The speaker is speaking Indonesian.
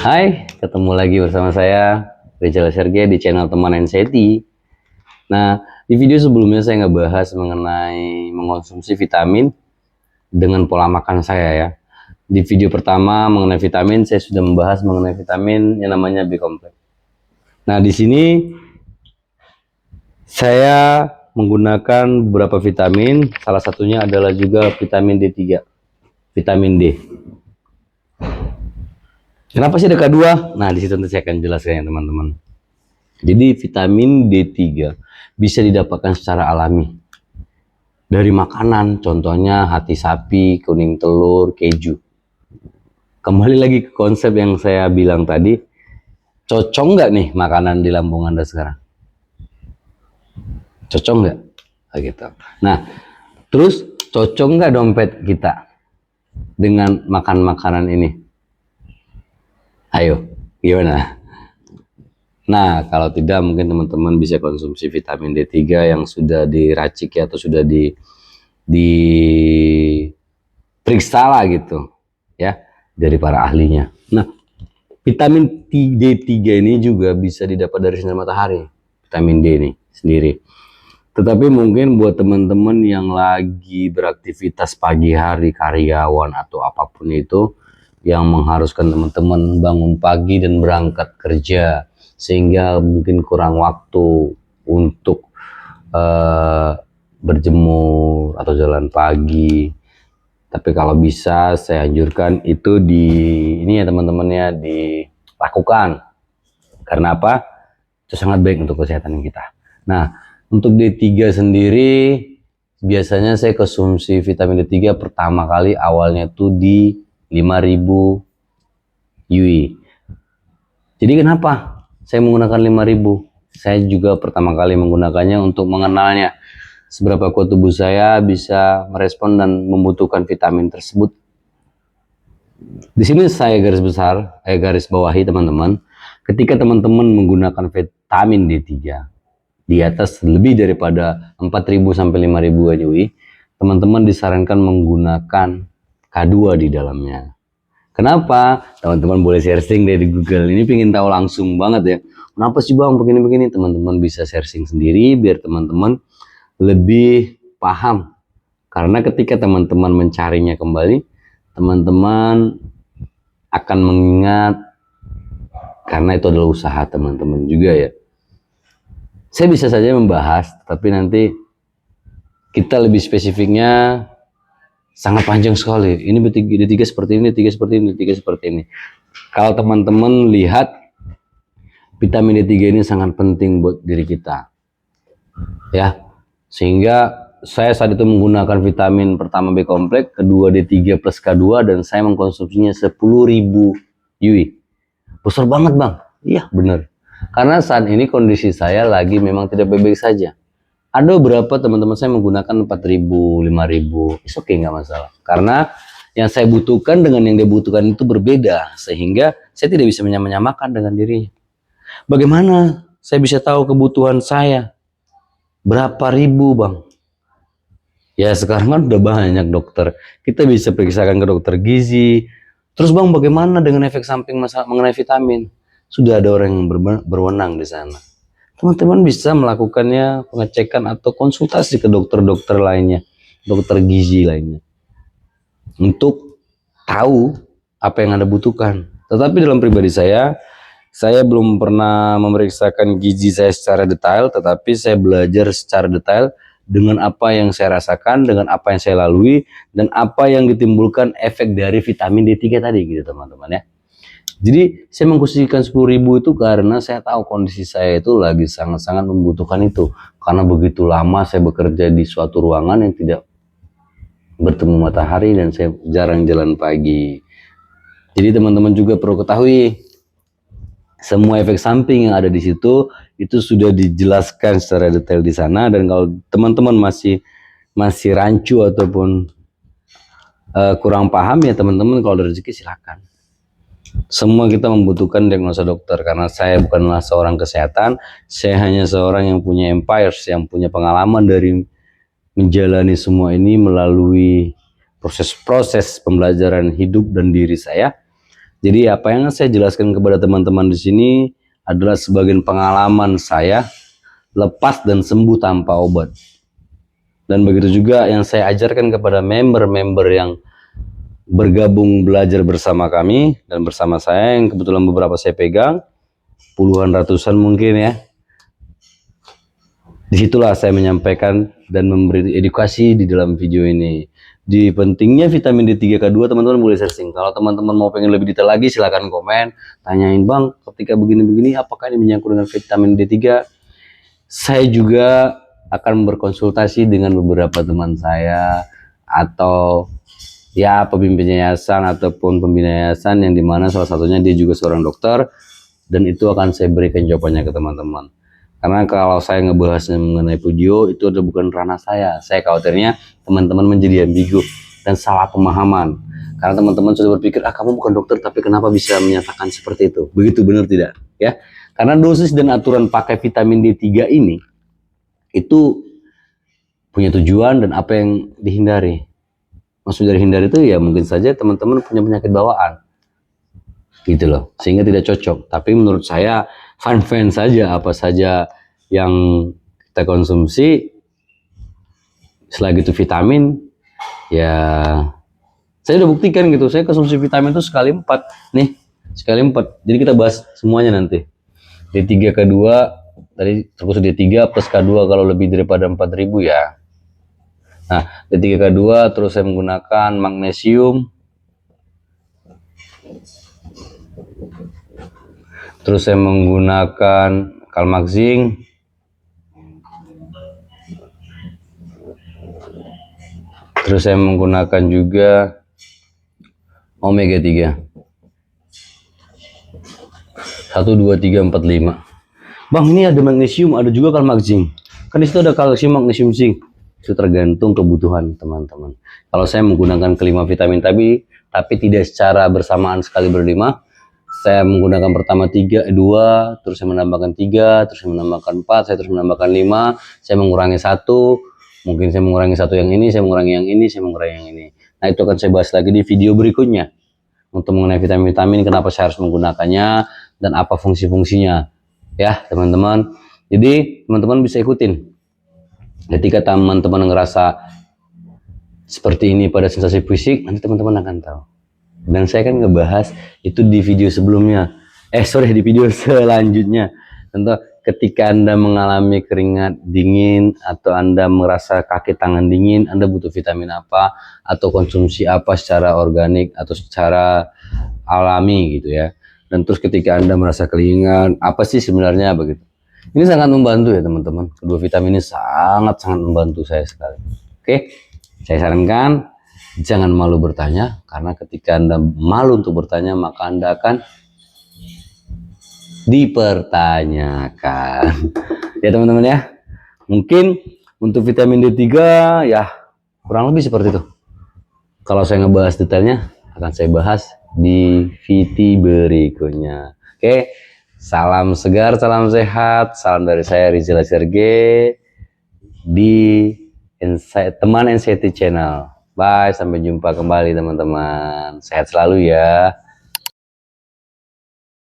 Hai, ketemu lagi bersama saya Rizal Sergei di channel Teman Anxiety. Nah, di video sebelumnya saya ngebahas mengenai mengonsumsi vitamin dengan pola makan saya ya. Di video pertama mengenai vitamin saya sudah membahas mengenai vitamin yang namanya B-kompleks. Nah, di sini saya menggunakan beberapa vitamin, salah satunya adalah juga vitamin D3, vitamin D. Kenapa sih ada K2? Nah, di situ nanti saya akan jelaskan ya teman-teman. Jadi vitamin D3 bisa didapatkan secara alami dari makanan, contohnya hati sapi, kuning telur, keju. Kembali lagi ke konsep yang saya bilang tadi, cocok nggak nih makanan di lambung Anda sekarang? Cocok nggak? Gitu. Nah, terus cocok nggak dompet kita dengan makan makanan ini? Ayo, gimana? Nah, kalau tidak mungkin teman-teman bisa konsumsi vitamin D3 yang sudah diracik ya, atau sudah diperiksa lah gitu ya dari para ahlinya. Nah, vitamin D3 ini juga bisa didapat dari sinar matahari, vitamin D ini sendiri. Tetapi mungkin buat teman-teman yang lagi beraktivitas pagi hari, karyawan atau apapun itu, yang mengharuskan teman-teman bangun pagi dan berangkat kerja, sehingga mungkin kurang waktu untuk berjemur atau jalan pagi. Tapi kalau bisa saya anjurkan itu ini ya teman-teman ya, dilakukan. Karena apa? Itu sangat baik untuk kesehatan kita. Nah, untuk D3 sendiri biasanya saya konsumsi vitamin D3 pertama kali awalnya tuh di 5000 UI. Jadi kenapa saya menggunakan 5000? Saya juga pertama kali menggunakannya untuk mengenalnya seberapa kuat tubuh saya bisa merespon dan membutuhkan vitamin tersebut. Di sini saya garis bawahi teman-teman, ketika teman-teman menggunakan vitamin D3 di atas lebih daripada 4000 sampai 5000 UI, teman-teman disarankan menggunakan K2 di dalamnya. Kenapa? Teman-teman boleh searching dari Google. Ini pengen tahu langsung banget ya. Kenapa sih bang begini-begini? Teman-teman bisa searching sendiri biar teman-teman lebih paham. Karena ketika teman-teman mencarinya kembali, teman-teman akan mengingat karena itu adalah usaha teman-teman juga ya. Saya bisa saja membahas, tapi nanti kita lebih spesifiknya sangat panjang sekali. Ini D3 seperti ini, D3 seperti ini, D3 seperti ini. Kalau teman-teman lihat, vitamin D3 ini sangat penting buat diri kita. Ya, sehingga saya saat itu menggunakan vitamin pertama B-kompleks, kedua D3 plus K2, dan saya mengkonsumsinya 10.000 UI. Besar banget bang. Iya benar. Karena saat ini kondisi saya lagi memang tidak baik-baik saja. Ada beberapa teman-teman saya menggunakan 4000, 5000, it's okay, nggak masalah. Karena yang saya butuhkan dengan yang dia butuhkan itu berbeda, sehingga saya tidak bisa menyamakan dengan dirinya. Bagaimana saya bisa tahu kebutuhan saya? Berapa ribu bang? Ya sekarang kan udah banyak dokter. Kita bisa periksakan ke dokter gizi. Terus bang bagaimana dengan efek samping masalah mengenai vitamin? Sudah ada orang yang berwenang di sana. Teman-teman bisa melakukannya pengecekan atau konsultasi ke dokter-dokter lainnya, dokter gizi lainnya, untuk tahu apa yang Anda butuhkan. Tetapi dalam pribadi saya belum pernah memeriksakan gizi saya secara detail, tetapi saya belajar secara detail dengan apa yang saya rasakan, dengan apa yang saya lalui, dan apa yang ditimbulkan efek dari vitamin D3 tadi gitu teman-teman ya. Jadi saya mengkhususkan 10.000 itu karena saya tahu kondisi saya itu lagi sangat-sangat membutuhkan itu. Karena begitu lama saya bekerja di suatu ruangan yang tidak bertemu matahari dan saya jarang jalan pagi. Jadi teman-teman juga perlu ketahui, semua efek samping yang ada di situ itu sudah dijelaskan secara detail di sana. Dan kalau teman-teman masih rancu ataupun kurang paham ya teman-teman, kalau ada rezeki silakan. Semua kita membutuhkan diagnosa dokter, karena saya bukanlah seorang kesehatan, saya hanya seorang yang punya empires, yang punya pengalaman dari menjalani semua ini melalui proses-proses pembelajaran hidup dan diri saya. Jadi apa yang saya jelaskan kepada teman-teman di sini adalah sebagian pengalaman saya lepas dan sembuh tanpa obat. Dan begitu juga yang saya ajarkan kepada member-member yang bergabung belajar bersama kami dan bersama saya, yang kebetulan beberapa saya pegang, puluhan ratusan mungkin ya. Disitulah saya menyampaikan dan memberi edukasi di dalam video ini. Di pentingnya vitamin D3K2, teman-teman boleh searching. Kalau teman-teman mau pengen lebih detail lagi, silahkan komen. Tanyain, Bang, ketika begini-begini, apakah ini menyangkut dengan vitamin D3? Saya juga akan berkonsultasi dengan beberapa teman saya, atau ya pemimpin yayasan ataupun pembina yayasan, yang dimana salah satunya dia juga seorang dokter, dan itu akan saya berikan jawabannya ke teman-teman. Karena kalau saya ngebahas mengenai video itu adalah bukan ranah saya. Saya khawatirnya teman-teman menjadi ambigu dan salah pemahaman. Karena teman-teman sudah berpikir, kamu bukan dokter, tapi kenapa bisa menyatakan seperti itu? Begitu benar tidak? Ya, karena dosis dan aturan pakai vitamin D3 ini itu punya tujuan dan apa yang dihindari. Maksud dari hindari itu ya mungkin saja teman-teman punya penyakit bawaan, gitu loh, sehingga tidak cocok. Tapi menurut saya fun saja apa saja yang kita konsumsi selagi itu vitamin, ya saya udah buktikan gitu. Saya konsumsi vitamin itu sekali 4 nih, sekali 4. Jadi kita bahas semuanya nanti. D3K2 tadi terkhusus D3 plus K2 kalau lebih daripada 4000 ya. Nah, D3K2 terus saya menggunakan magnesium, terus saya menggunakan kalmaxing, terus saya menggunakan juga omega 3 1, 2, 3, 4, 5. Bang, ini ada magnesium, ada juga kalmaxing. Kan di situ ada kalsium, magnesium, zinc. Itu tergantung kebutuhan teman-teman. Kalau saya menggunakan kelima vitamin tapi tidak secara bersamaan sekali berlima. Saya menggunakan pertama 3, 2, terus saya menambahkan 3, terus saya menambahkan 4, saya terus menambahkan 5, saya mengurangi 1, mungkin saya mengurangi 1 yang ini, saya mengurangi yang ini, saya mengurangi yang ini. Nah, itu akan saya bahas lagi di video berikutnya untuk mengenai vitamin-vitamin, kenapa saya harus menggunakannya dan apa fungsi-fungsinya. Ya, teman-teman. Jadi, teman-teman bisa ikutin. Ketika teman-teman ngerasa seperti ini pada sensasi fisik, nanti teman-teman akan tahu. Dan saya kan ngebahas itu di video sebelumnya. Di video selanjutnya. Contoh, ketika Anda mengalami keringat dingin atau Anda merasa kaki tangan dingin, Anda butuh vitamin apa atau konsumsi apa secara organik atau secara alami gitu ya. Dan terus ketika Anda merasa kelingan, apa sih sebenarnya begitu. Ini sangat membantu ya teman-teman. Kedua vitamin ini sangat-sangat membantu saya sekali. Oke, saya sarankan jangan malu bertanya, karena ketika Anda malu untuk bertanya, maka Anda akan dipertanyakan. Ya teman-teman ya. Mungkin untuk vitamin D3 ya kurang lebih seperti itu. Kalau saya ngebahas detailnya akan saya bahas di video berikutnya. Oke. Salam segar, salam sehat, salam dari saya Rizal Serge di teman NCT Channel. Bye, sampai jumpa kembali teman-teman. Sehat selalu ya.